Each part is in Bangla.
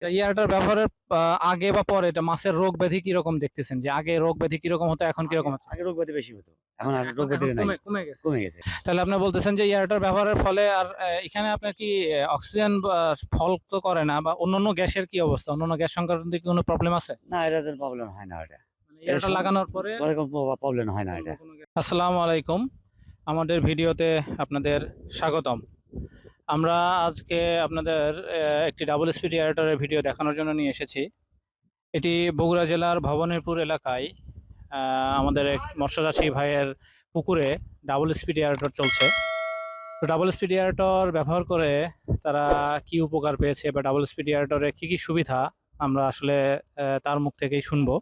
ইয়ারটার ব্যবহারের আগে বা পরে এটা মাছের রোগ ব্যাধি কিরকম দেখতেছেন, যে আগে রোগ ব্যাধি কিরকম হতো এখন কিরকম হচ্ছে? আগে রোগ ব্যাধি বেশি হতো, এখন আর এখন রোগ ব্যাধি এখন নাই, কমে গেছে। কমে গেছে। তাহলে আপনি বলতেছেন যে ইয়ারটার ব্যবহারের ফলে আর এখানে আপনার কি অক্সিজেন ফল তো করে না, বা অন্যান্য গ্যাসের কি অবস্থা? অন্যান্য গ্যাস সংক্রান্ত কি কোনো প্রবলেম আছে? না, এটা প্রবলেম হয় না, এটা মানে ইয়ারটা লাগানোর পরে পরে কোনো প্রবলেম হয় না এটা। আসসালামু আলাইকুম, আমাদের ভিডিওতে আপনাদের স্বাগতম। আমরা আজকে আপনাদের একটি ডাবল স্পিড এয়ারেটরের ভিডিও দেখানোর জন্য নিয়ে এসেছি। এটি বগুড়া জেলার ভবানীপুর এলাকায় আমাদের এক মৎস্যচাষী ভাইয়ের পুকুরে ডাবল স্পিড এয়ারেটর চলছে। তো ডাবল স্পিড এয়ারেটর ব্যবহার করে তারা কি উপকার পেয়েছে বা ডাবল স্পিড এয়ারেটরে কি কি সুবিধা আমরা আসলে তার মুখ থেকেই শুনবো।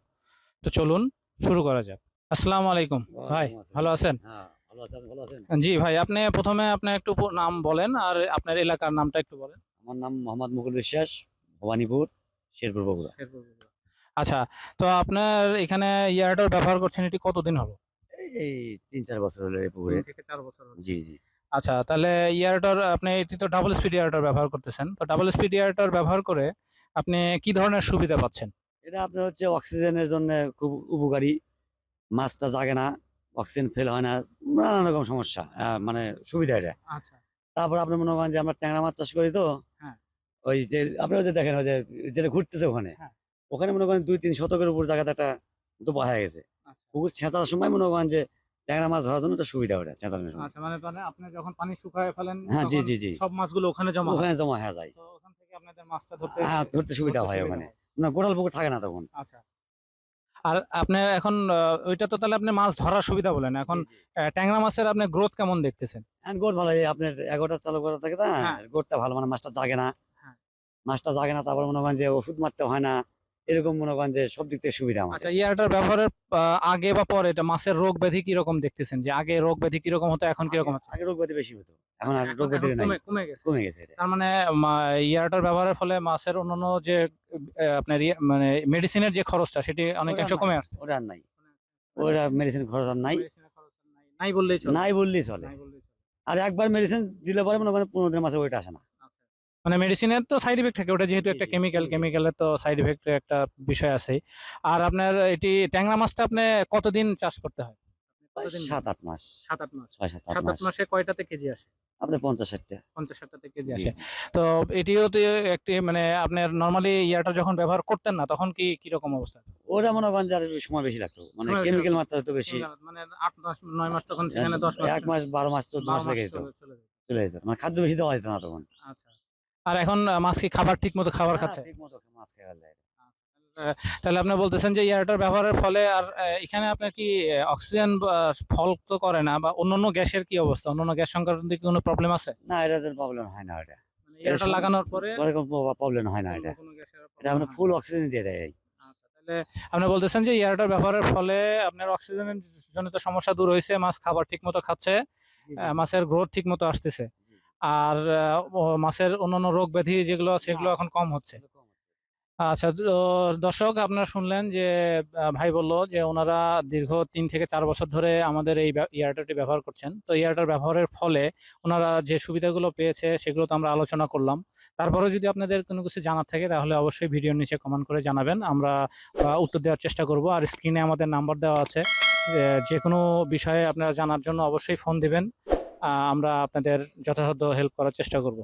তো চলুন শুরু করা যাক। আসসালামু আলাইকুম ভাই, ভালো আছেন? হ্যাঁ, ভালো আছেন, ভালো আছেন। জি ভাই, আপনি প্রথমে আপনার একটু নাম বলেন আর আপনার এলাকার নামটা একটু বলেন। আমার নাম মোহাম্মদ মুকুল বিশ্বাস, ভবানীপুর, শেরপুর, বগুড়া। আচ্ছা, তো আপনার এখানে এয়ারটেল ব্যবহার করছেন, এটি কতদিন হলো? এই 3-4 বছর হলো এই পুকুরে। 3 থেকে 4 বছর হলো। জি, জি। আচ্ছা, তাহলে এয়ারটেল আপনি এটি তো ডাবল স্পিড এয়ারটেল ব্যবহার করতেছেন, তো ডাবল স্পিড এয়ারটেল ব্যবহার করে আপনি কি ধরনের সুবিধা পাচ্ছেন? এটা আপনার হচ্ছে অক্সিজেনের জন্য খুব উপকারী। মাছটা জাগে না, অক্সিজেন ফেল হয় না, নানান রকম সমস্যা মানে সুবিধা এটা। আচ্ছা। তারপর আপনি মনে করেন যে আমরা ট্যাংরা মাছ চাষ করি তো, হ্যাঁ। ওই যে আপনারা যে দেখেন ওই যে যেটা ঘুরতেছে ওখানে, হ্যাঁ। ওখানে মনে করেন 2-3 শতকের উপর জায়গাতে একটা ডোবা হয়ে গেছে। আচ্ছা। পুকুর ছেঁচার সময় মনে করেন যে ট্যাংরা মাছ ধরার জন্য একটা সুবিধা ওটা ছেঁচানোর সময়। আচ্ছা, মানে তাহলে আপনি যখন পানি শুকায় ফেলেন হ্যাঁ, জি, তখন জি, জি। সব মাছগুলো ওখানে জমা হয়। ওখানে জমা হয়ে যায়। তো ওখান থেকে আপনাদের মাছটা ধরতে হ্যাঁ, ধরতে সুবিধা হয় ওখানে। না, গোড়াল পুকুর থাকে না তখন। আচ্ছা। আর আপনার এখন ওইটা তো তাহলে আপনি মাছ ধরার সুবিধা বলেন। এখন জি, জি। ট্যাংরা মাছের আপনি গ্রোথ কেমন দেখতেছেন? হ্যাঁ, গোট ভালো, এই আপনার 11টা চালু করা থাকে না, হ্যাঁ। গোটটা ভালো, মানে মাছটা জাগে না। হ্যাঁ। মাছটা জাগে না, তারপর মনে করেন যে ওষুধ মারতে হয় না। এরকম মনে করেন যে সব দিক থেকে সুবিধা আমাদের। আচ্ছা, এয়ারটার ব্যবহারের আগে বা পরে এটা মাছের রোগ ব্যাধি কিরকম দেখতেছেন, যে আগে রোগ ব্যাধি কিরকম হতো এখন কিরকম হচ্ছে? আগে রোগ ব্যাধি বেশি হতো, এখন আচ্ছা, আর রোগ ব্যাধি নাই, কমে গেছে। কমে গেছে এটা। তার মানে এয়ারটার ব্যবহারের ফলে মাছের অন্যান্য যে আপনার মানে মেডিসিনের যে খরচটা সেটি অনেকাংশে কমে আসছে। ওটা আর নাই, ওটা মেডিসিন খরচ আর নাই, মেডিসিনের খরচ নাই বললেই চলে। নাই বললেই চলে। নাই বললেই চলে। আর একবার মেডিসিন দিলে পরে মনে করেন 15 দিনের মাসে ওইটা আসে না। আচ্ছা। মানে মেডিসিনের তো সাইড ইফেক্ট থাকে, ওটা যেহেতু জি, একটা জি, কেমিক্যালের তো সাইড ইফেক্টের একটা বিষয় আছে। আর আপনার এটি ট্যাংরা মাছটা আপনি কতদিন চাষ করতে হয়? প্রায় কতদিন? 7-8 মাস। 7-8 মাস। 6-7-8 7-8 মাস। মাসে কয়টাতে কেজি আসে? আপনার 50-60টা। 50-60টাতে কেজি জি, আসে। জি। তো এটিও তো একটি মানে আপনার নরমালি ইয়াটা যখন ব্যবহার করতেন না তখন কিরকম অবস্থা? ওটা মনে করেন যে আর সময় বেশি লাগতো। মানে সময় বেশি কেমিক্যাল লাগতো। মারতে হতো বেশি। মানে 8-9 মাস তখন সেখানে 10 মাস 1 মাস, 12 মাস, 14 12 মাস মাস লেগে যেত। চলে যেত। চলে যেত। মানে খাদ্য বেশি দেওয়া যেত না তখন। আচ্ছা। আর এখন মাছ কি খাবার ঠিকমতো খাবার হ্যাঁ, খাচ্ছে? ঠিকমতো মাছ খাইয়া যায়। আ তাহলে আপনি বলতেছেন যে এয়ারটার ব্যবহারের ফলে আর এখানে আপনার কি অক্সিজেন ফল তো করে না, বা অন্যান্য গ্যাসের কি অবস্থা? অন্যান্য গ্যাস সংক্রান্ত কি কোনো প্রবলেম আছে? না, এটা প্রবলেম হয় না এটা। মানে এটা এয়ারটা লাগানোর পরে পরে কোনো প্রবলেম হয় না এটা। কোনো গ্যাসের এটা প্রবলেম আপনার হয় না। ফুল অক্সিজেন দিয়ে দেয়। আচ্ছা, তাহলে আপনি বলতেছেন যে এয়ারটার ব্যবহারের ফলে আপনার অক্সিজেনের জনিত সমস্যা দূর হইছে, মাছ খাবার ঠিকমতো খাচ্ছে, জি, জি, মাছের গ্রোথ ঠিকমতো আসতেছে। জি, জি। আর মাছের অন্যান্য রোগ ব্যাধি যেগুলো আছে সেগুলো না, এখন কম হচ্ছে। এরকম হচ্ছে। আচ্ছা, তো দর্শক আপনারা শুনলেন যে ভাই বলল যে ওনারা দীর্ঘ ৩ থেকে ৪ বছর ধরে আমাদের এই এয়ারটেলটি ব্যবহার করছেন। তো এয়ারটেল ব্যবহারের ফলে ওনারা যে সুবিধাগুলো পেয়েছে সেগুলো তো আমরা আলোচনা করলাম। তারপরেও যদি আপনাদের কোনো কিছু জানার থাকে তাহলে অবশ্যই ভিডিওর নিচে কমেন্ট করে জানাবেন। আমরা উত্তর দেওয়ার চেষ্টা করব। আর স্ক্রিনে আমাদের নাম্বার দেওয়া আছে। যেকোনো বিষয়ে আপনারা জানার জন্য অবশ্যই ফোন দিবেন। আমরা আপনাদের যথাসাধ্য হেল্প করার চেষ্টা করব।